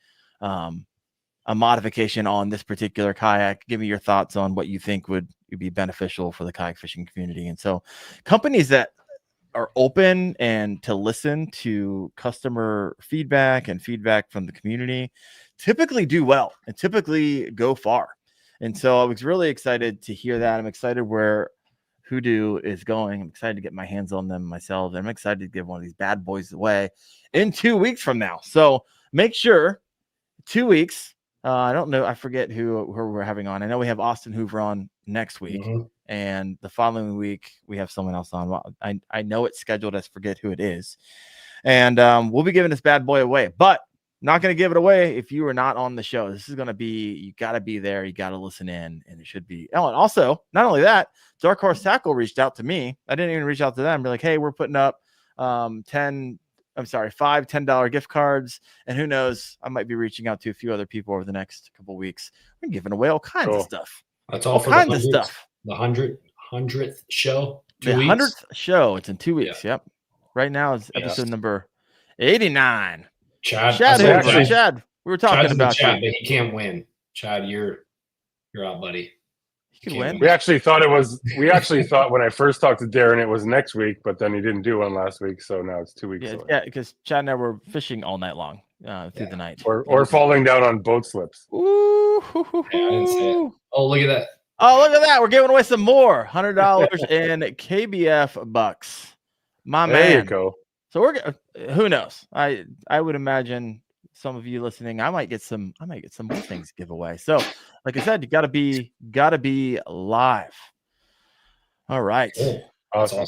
modification on this particular kayak. Give me your thoughts on what you think would be beneficial for the kayak fishing community. And so companies that are open and to listen to customer feedback and feedback from the community typically do well and typically go far. And so I was really excited to hear that. I'm excited where Hoodoo is going. I'm excited to get my hands on them myself. I'm excited to give one of these bad boys away in 2 weeks from now. So make sure 2 weeks. I don't know. I forget who we're having on. I know we have Austin Hoover on next week. Mm-hmm. And the following week we have someone else on. Well, I know it's scheduled. I forget who it is. And we'll be giving this bad boy away. But not going to give it away if you are not on the show. This is going to be, you got to be there. You got to listen in, and it should be. Oh, and also, not only that, Dark Horse Tackle reached out to me. I didn't even reach out to them. Be like, hey, we're putting up five $10 gift cards. And who knows, I might be reaching out to a few other people over the next couple of weeks. We're giving away all kinds of stuff. That's all for kinds of stuff. The 100th show. 2 weeks. 100th show. It's in 2 weeks. Yeah. Yep. Right now is episode number 89. Chad, we were talking about Chad, but he can't win. Chad, you're out, buddy. He can win. We actually thought when I first talked to Darren it was next week, but then he didn't do one last week, so now it's 2 weeks away. Yeah, because Chad and I were fishing all night long through the night. Or falling down on boat slips. Ooh. Yeah, I didn't see it. Oh, look at that. Oh, look at that. We're giving away some more. $100 in KBF bucks. Man. There you go. So who knows? I would imagine some of you listening, I might get some more things to give away. So, like I said, you gotta be live. All right. Cool. Awesome.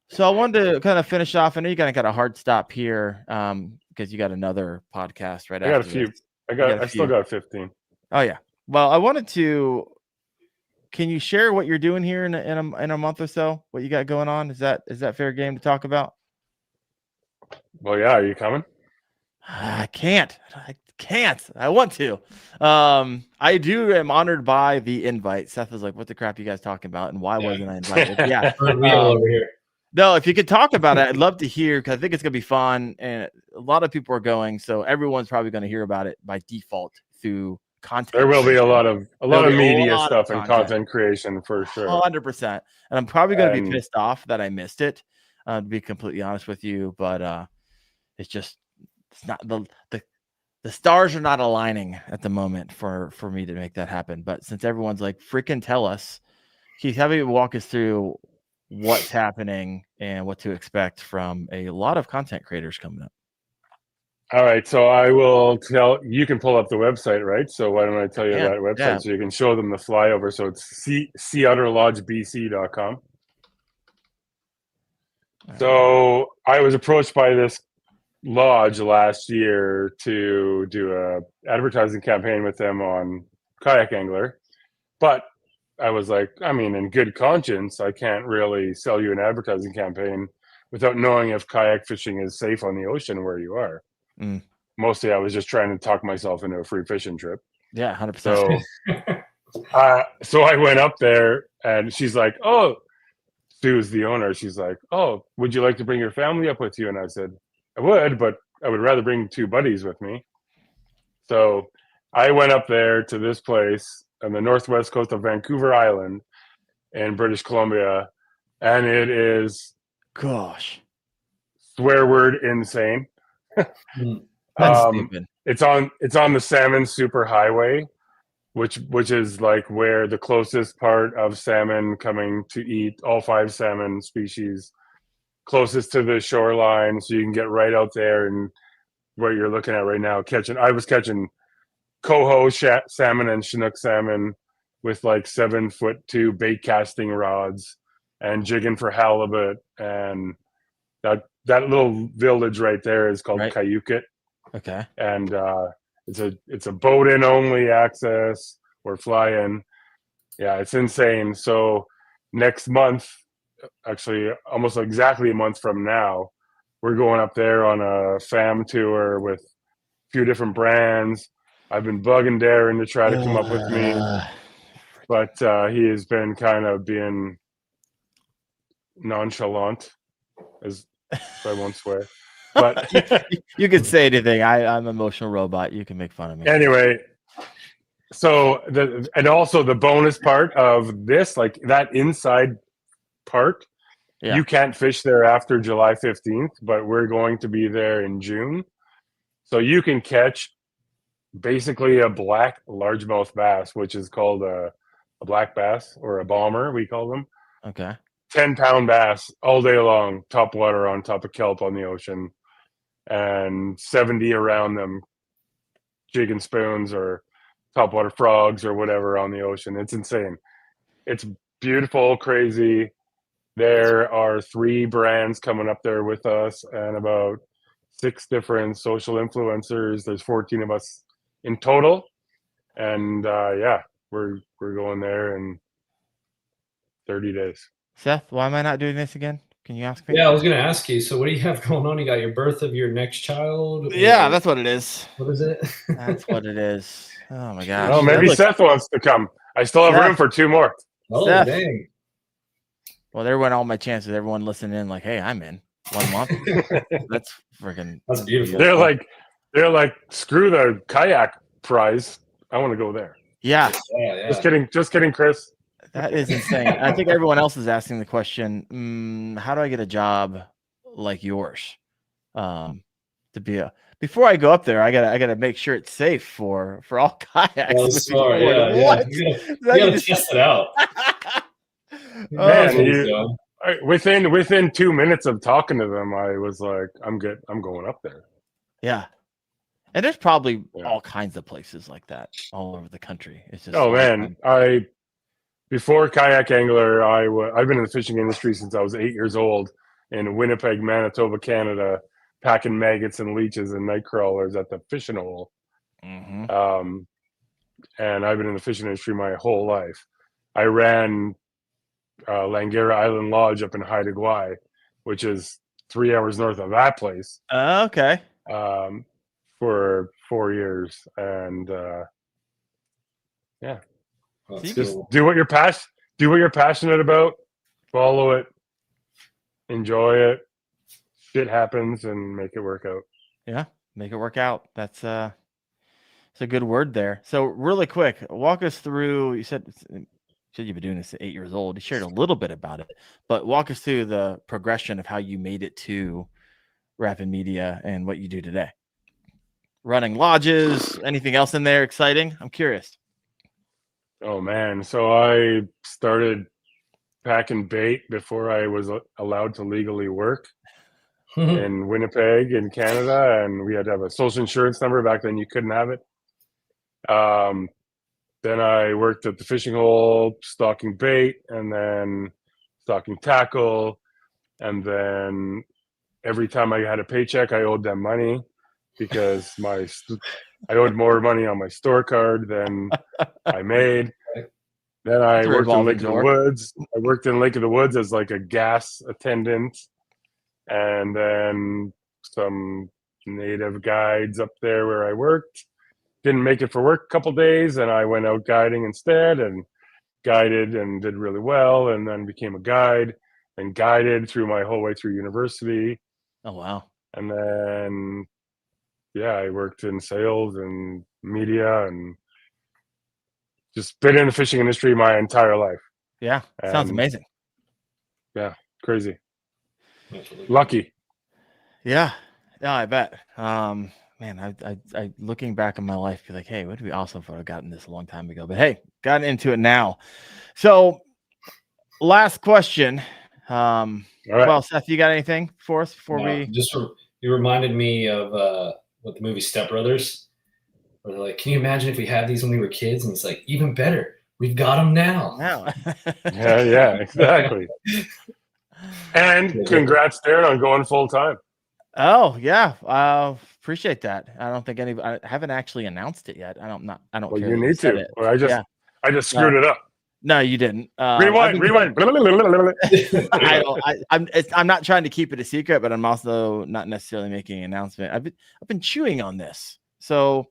So I wanted to kind of finish off. I know you kind of got a hard stop here because you got another podcast right after. I got a few. I still got 15. Oh yeah. Well, I wanted to. Can you share what you're doing here in a month or so? What you got going on? Is that fair game to talk about? Well, yeah. Are you coming? I can't. I want to. I do. Am honored by the invite. Seth was like, "What the crap you guys talking about?" And why wasn't I invited? Yeah. Over here. No, if you could talk about it, I'd love to hear because I think it's gonna be fun, and a lot of people are going, so everyone's probably going to hear about it by default through content. There will be a lot of media stuff and content creation for sure. 100%. And I'm probably going to be pissed off that I missed it. To be completely honest with you, but it's just not the stars are not aligning at the moment for me to make that happen. But since everyone's like, freaking tell us, Keith, have you walk us through what's happening and what to expect from a lot of content creators coming up? All right, so I will tell you can pull up the website, right? So why don't I tell you that website so you can show them the flyover? So it's seautterlodgebc.com. So I was approached by this lodge last year to do a advertising campaign with them on Kayak Angler, but I was like, I mean, in good conscience, I can't really sell you an advertising campaign without knowing if kayak fishing is safe on the ocean where you are. Mostly I was just trying to talk myself into a free fishing trip. Yeah, 100%. So I went up there and she's like, oh, Sue's the owner. She's like, oh, would you like to bring your family up with you? And I said, I would, but I would rather bring 2 buddies with me. So I went up there to this place on the northwest coast of Vancouver Island in British Columbia. And it is, gosh, swear word insane. That's stupid. It's on the Salmon Superhighway, which is like where the closest part of salmon coming to eat all 5 salmon species closest to the shoreline, so you can get right out there and what you're looking at right now I was catching coho salmon and Chinook salmon with like 7'2" bait casting rods and jigging for halibut, and that little village right there is called Kayukit. Okay. And it's a boat in only access or fly in. Yeah, it's insane. So next month, actually almost exactly a month from now, we're going up there on a fam tour with a few different brands. I've been bugging Darren to try to come up with me, but he has been kind of being nonchalant, as I won't swear. But you can say anything. I'm an emotional robot. You can make fun of me. Anyway, so also the bonus part of this, like that inside part, you can't fish there after July 15th, but we're going to be there in June. So you can catch basically a black largemouth bass, which is called a black bass or a bomber, we call them. Okay. 10-pound bass all day long, top water on top of kelp on the ocean, and 70 around them, jig and spoons or topwater frogs or whatever on the ocean. It's insane. It's beautiful, crazy. There are 3 brands coming up there with us and about 6 different social influencers. There's 14 of us in total. And we're going there in 30 days. Seth, why am I not doing this again? Can you ask me? Yeah, I was going to ask you. So what do you have going on? You got your birth of your next child? Yeah, that's what it is. What is it? That's what it is. Oh, my gosh. Oh, maybe Seth wants to come. I still have room for 2 more. Oh, Seth. Dang. Well, there went all my chances. Everyone listening in like, hey, I'm in 1 month. That's beautiful. They're like, screw the kayak prize. I want to go there. Yeah. Just kidding, Chris. That is insane. I think everyone else is asking the question, how do I get a job like yours? Before I go up there, I gotta make sure it's safe for all kayaks. Well, sorry, what? You gotta test it out. Man, within 2 minutes of talking to them, I was like, I'm good. I'm going up there. Yeah. And there's probably all kinds of places like that all over the country. It's just before Kayak Angler, I've been in the fishing industry since I was 8 years old in Winnipeg, Manitoba, Canada, packing maggots and leeches and night crawlers at the fishing hole. Mm-hmm. and I've been in the fishing industry my whole life. I ran Langara Island Lodge up in Haida Gwaii, which is 3 hours north of that place. Okay. For 4 years, and yeah, just do what you're passionate about, follow it, enjoy it. Shit happens, and make it work out. Yeah, make it work out. That's a good word there. So really quick, walk us through. You said you've been doing this at 8 years old. You shared a little bit about it, but walk us through the progression of how you made it to Rapid Media and what you do today. Running lodges, anything else in there exciting? I'm curious. Oh man, so I started packing bait before I was allowed to legally work in Winnipeg in Canada, and we had to have a social insurance number. Back then you couldn't have it. Then I worked at the fishing hole stocking bait, and then stocking tackle, and then every time I had a paycheck I owed them money because I owed more money on my store card than I made. Then I worked in Lake of the Woods. I worked in Lake of the Woods as like a gas attendant, and then some native guides up there where I worked didn't make it for work a couple days, and I went out guiding instead, and guided and did really well, and then became a guide and guided through my whole way through university. Oh wow. And then I worked in sales and media and just been in the fishing industry my entire life. Yeah, sounds amazing. Yeah, crazy. Lucky. Yeah, I bet. Man, I looking back on my life, be like, hey, it would be awesome if I had gotten this a long time ago. But hey, got into it now. So, last question. All right. Well, Seth, you got anything for us before we? You reminded me of what the movie Step Brothers, where they're like, "Can you imagine if we had these when we were kids?" And it's like, even better, we've got them now. yeah, exactly. And congrats, Darren, on going full time. Oh yeah, appreciate that. I don't think I haven't actually announced it yet. I don't Well, care. You need to. Well, I just screwed it up. No, you didn't. Rewind. I'm not trying to keep it a secret, but I'm also not necessarily making an announcement. I've been chewing on this. So,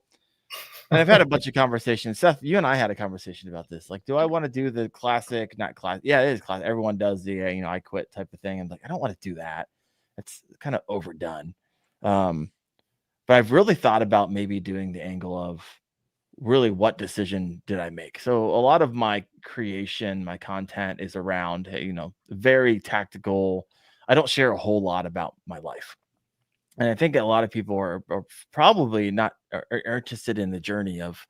and I've had a bunch of conversations. Seth, you and I had a conversation about this. Like, do I want to do the classic? Not classic. Yeah, it is classic. Everyone does the I quit type of thing. I'm like, I don't want to do that. It's kind of overdone. But I've really thought about maybe doing the angle of really what decision did I make? So a lot of my creation, my content is around, very tactical. I don't share a whole lot about my life. And I think a lot of people are probably not are interested in the journey of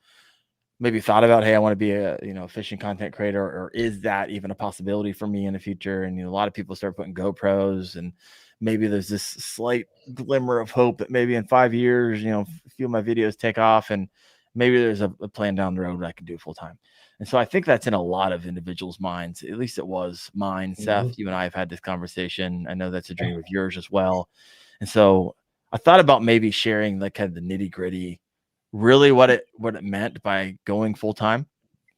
maybe thought about, hey, I want to be a fishing content creator, or is that even a possibility for me in the future? And a lot of people start putting GoPros, and maybe there's this slight glimmer of hope that maybe in 5 years, a few of my videos take off, and maybe there's a plan down the road that I can do full time. And so I think that's in a lot of individuals' minds. At least it was mine. Mm-hmm. Seth, you and I have had this conversation. I know that's a dream of yours as well. And so I thought about maybe sharing like kind of the nitty gritty, really what it meant by going full time,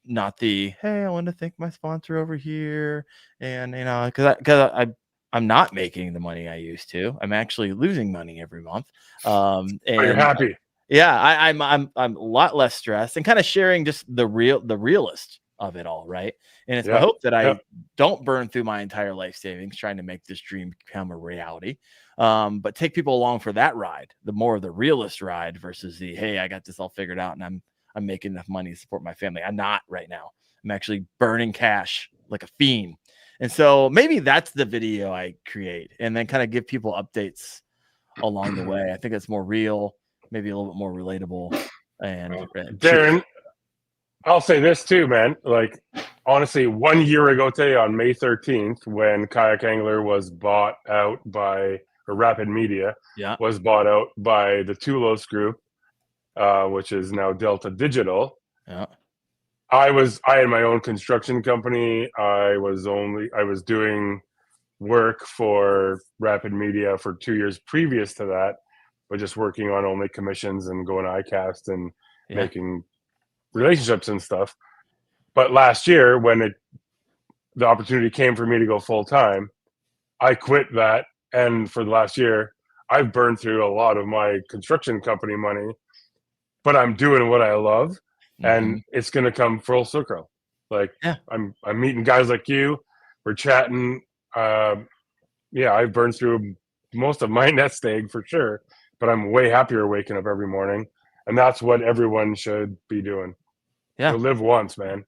not the, hey, I want to thank my sponsor over here. And, because I'm not making the money I used to. I'm actually losing money every month. And you're happy. Yeah, I'm a lot less stressed, and kind of sharing just the realist of it all, right? And it's my hope that I don't burn through my entire life savings trying to make this dream become a reality, but take people along for that ride, the more of the realist ride versus the, hey, I got this all figured out and I'm making enough money to support my family. I'm not right now. I'm actually burning cash like a fiend. And so maybe that's the video I create, and then kind of give people updates along the way. I think it's more real, maybe a little bit more relatable. And Darren, I'll say this too, man. Like, honestly, 1 year ago today, on May 13th, when Kayak Angler was bought out by Rapid Media, was bought out by the Tulos Group, which is now Delta Digital. Yeah. I had my own construction company. I was doing work for Rapid Media for 2 years previous to that, but just working on only commissions and going ICAST and making relationships and stuff. But last year, when the opportunity came for me to go full time, I quit that. And for the last year, I've burned through a lot of my construction company money, but I'm doing what I love, and it's going to come full circle. Like I'm meeting guys like you. We're chatting. I've burned through most of my nest egg for sure, but I'm way happier waking up every morning, and that's what everyone should be doing. Yeah, you live once, man.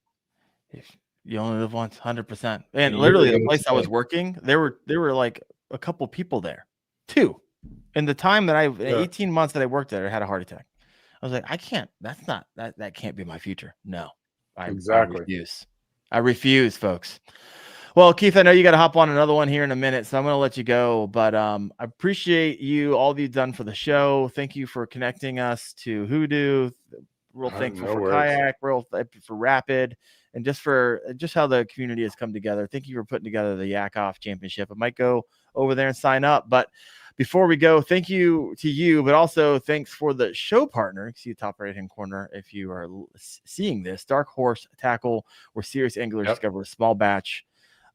You only live once, 100%. And literally, the place I was working, there were like a couple people there, 2. In the time that 18 months that I worked there, I had a heart attack. I was like, I can't. That's not that can't be my future. No, exactly. I refuse, folks. Well, Keith, I know you got to hop on another one here in a minute, so I'm going to let you go. But I appreciate all you've done for the show. Thank you for connecting us to Hoodoo. Real thankful for Kayak, real thankful for Rapid, and just how the community has come together. Thank you for putting together the YakOff Championship. I might go over there and sign up, but before we go, thank you to you, but also thanks for the show partner. You see the top right-hand corner if you are seeing this. Dark Horse Tackle, where serious anglers discover small batch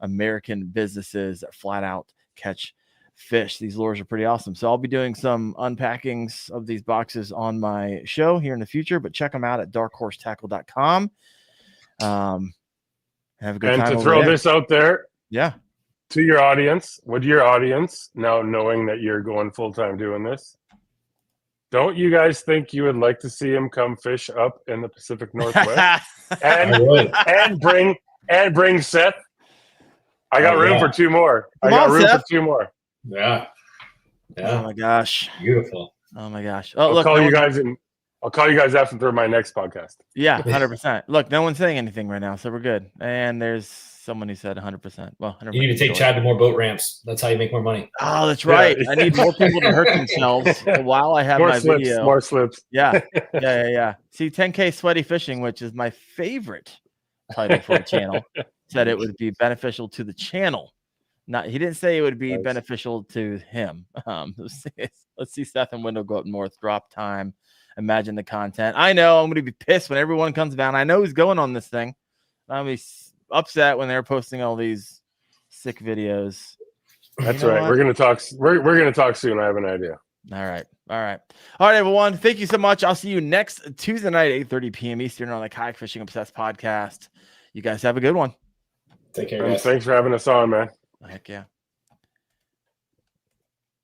American businesses that flat out catch fish. These lures are pretty awesome. So I'll be doing some unpackings of these boxes on my show here in the future, but check them out at darkhorsetackle.com. Have a good time. And to throw this out there. Yeah. To your audience, would your audience, now knowing that you're going full-time doing this, don't you guys think you would like to see him come fish up in the Pacific Northwest and bring Seth? I got room for 2 more. I got room for 2 more. Yeah. Oh my gosh. Beautiful. Oh my gosh. I'll call you guys after my next podcast. Yeah, 100%. Look, no one's saying anything right now, so we're good. And there's someone who said 100%. Well, 100%. You need to take Chad to more boat ramps. That's how you make more money. Oh, that's right. I need more people to hurt themselves while I have my video. More slips. Yeah. See, 10K Sweaty Fishing, which is my favorite title for the channel, said it would be beneficial to the channel. He didn't say it would be beneficial to him. Let's see Seth and Wendell go up north. Drop time. Imagine the content. I know I'm going to be pissed when everyone comes down. I know who's going on this thing. I'm going to be upset when they're posting all these sick videos. That's right. We're going to talk. We're going to talk soon. I have an idea. All right, everyone. Thank you so much. I'll see you next Tuesday night, 8:30 p.m. Eastern on the Kayak Fishing Obsessed podcast. You guys have a good one. Take care, guys. Thanks for having us on, man. Heck yeah.